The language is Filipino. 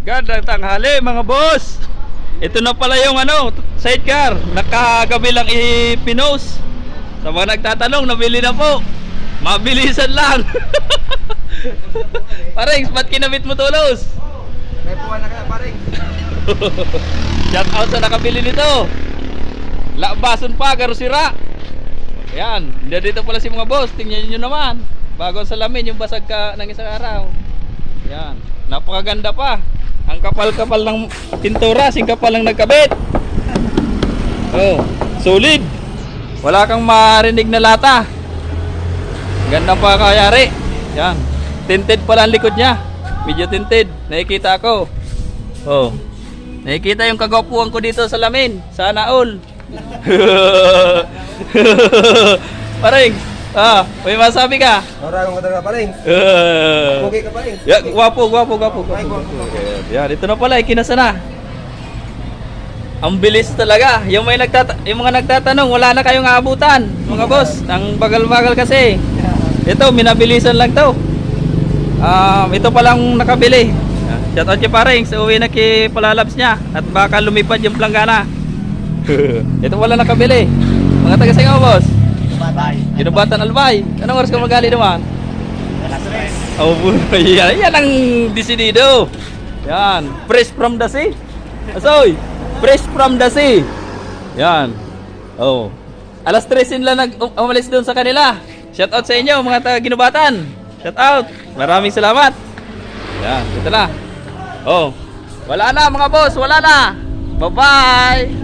Gandang tanghali mga boss. Ito na pala yung sidecar. Nakagabi lang i-pinost. Sa mga nagtatanong, nabili na po. Mabilisan lang. Pareng, ba't kinabit mo tulos? May puwan na kaya pareng. Shout out sa nakabili nito. Labason pa, garo sira. Ayan, dito pala si mga boss. Tingnan nyo naman. Bago ang salamin, yung basag ka ng isang araw. Ayan, napakaganda pa. Ang kapal-kapal ng pintura, sing kapal ng nagkabit. Oh, solid. Wala kang marinig na lata. Ganda pa kayari. Yan. Tinted pala ang likod niya. Medyo tinted. Nakikita ako. Oh. Nakikita yung kagwapuan ko dito sa lamin. Sana all. Pareng. May masabi ka? Ora kung talaga pareng. Okay ka pareng. Ya, gwapo. Yan, ito na pala, ikinasa na. Ang bilis talaga. Yung mga nagtatanong, wala na kayong aabutan, mga boss. Ang bagal-bagal kasi. Ito, minabilisan lang to. Ito pa lang nakabili. Shout out kay Pareng, sa uwi na kay Palalabs niya. At baka lumipad yung planggana. Ito pala nakabili. Mga taga-Singaw, boss. Ginubatan Albay. Anong oras ka magali naman? Oh, yan ang desidido. Yan, fresh from the sea. Asoy, fresh from the sea. Yan. Oh. Alas 3 lang umalis doon sa kanila. Shout out sa inyo mga taga Ginubatan. Shout out. Maraming salamat. Yan, ito na. Oh. Wala na mga boss, wala na. Bye-bye.